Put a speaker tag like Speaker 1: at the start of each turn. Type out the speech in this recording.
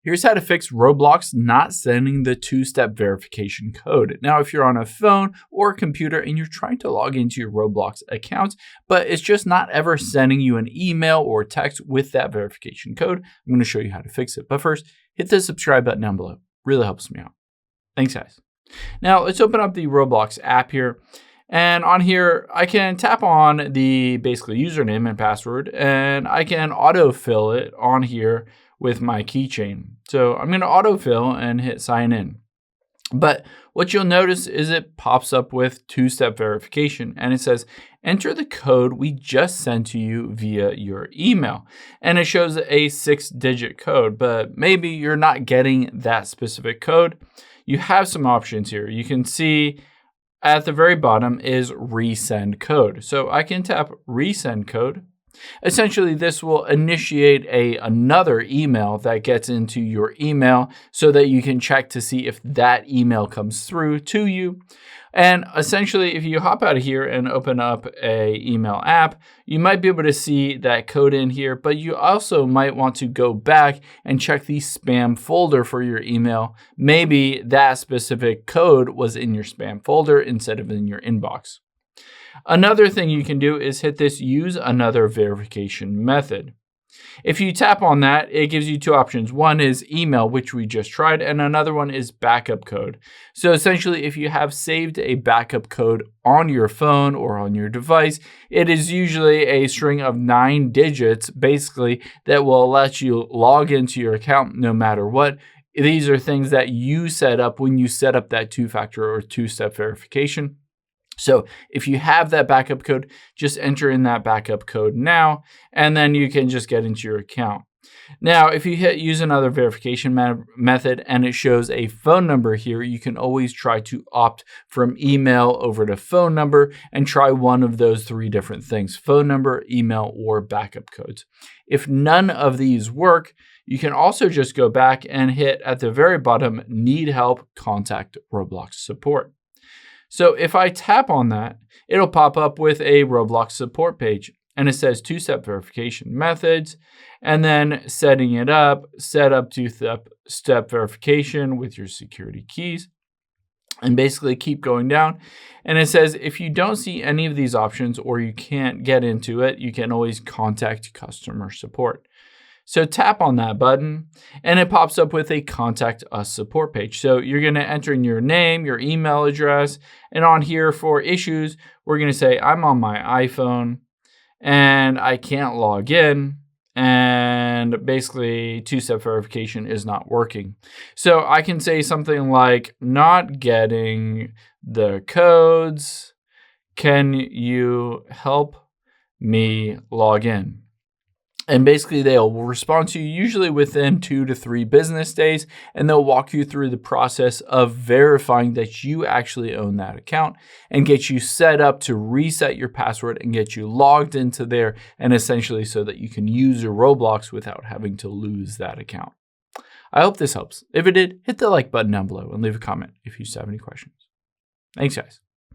Speaker 1: Here's how to fix Roblox not sending the two-step verification code. Now, if you're on a phone or a computer and you're trying to log into your Roblox account, but it's just not ever sending you an email or text with that verification code, I'm going to show you how to fix it. But first, hit the subscribe button down below. Really helps me out. Thanks, guys. Now, let's open up the Roblox app here. And on here, I can tap on the basically username and password, and I can autofill it on here with my keychain. So I'm going to autofill and hit sign in. But what you'll notice is it pops up with two-step verification, and it says, enter the code we just sent to you via your email. And it shows a 6-digit code, but maybe you're not getting that specific code. You have some options here. You can see at the very bottom is resend code. So I can tap resend code. Essentially, this will initiate another email that gets into your email so that you can check to see if that email comes through to you. And essentially, if you hop out of here and open up a email app, you might be able to see that code in here, but you also might want to go back and check the spam folder for your email. Maybe that specific code was in your spam folder instead of in your inbox. Another thing you can do is hit this use another verification method. If you tap on that, it gives you two options. One is email, which we just tried, and another one is backup code. So essentially, if you have saved a backup code on your phone or on your device, it is usually a string of 9 digits, basically, that will let you log into your account no matter what. These are things that you set up when you set up that two-factor or two-step verification. So if you have that backup code, just enter in that backup code now, and then you can just get into your account. Now, if you hit use another verification method and it shows a phone number here, you can always try to opt from email over to phone number and try one of those 3 different things: phone number, email, or backup codes. If none of these work, you can also just go back and hit at the very bottom, need help, contact Roblox support. So if I tap on that, it'll pop up with a Roblox support page, and it says two-step verification methods, and then setting it up, set up two-step verification with your security keys, and basically keep going down. And it says if you don't see any of these options or you can't get into it, you can always contact customer support. So tap on that button and it pops up with a contact us support page. So you're going to enter in your name, your email address, and on here for issues, we're going to say I'm on my iPhone and I can't log in, and basically two-step verification is not working. So I can say something like not getting the codes. Can you help me log in? And basically, they'll respond to you usually within 2 to 3 business days, and they'll walk you through the process of verifying that you actually own that account and get you set up to reset your password and get you logged into there, and essentially so that you can use your Roblox without having to lose that account. I hope this helps. If it did, hit the like button down below and leave a comment if you still have any questions. Thanks, guys.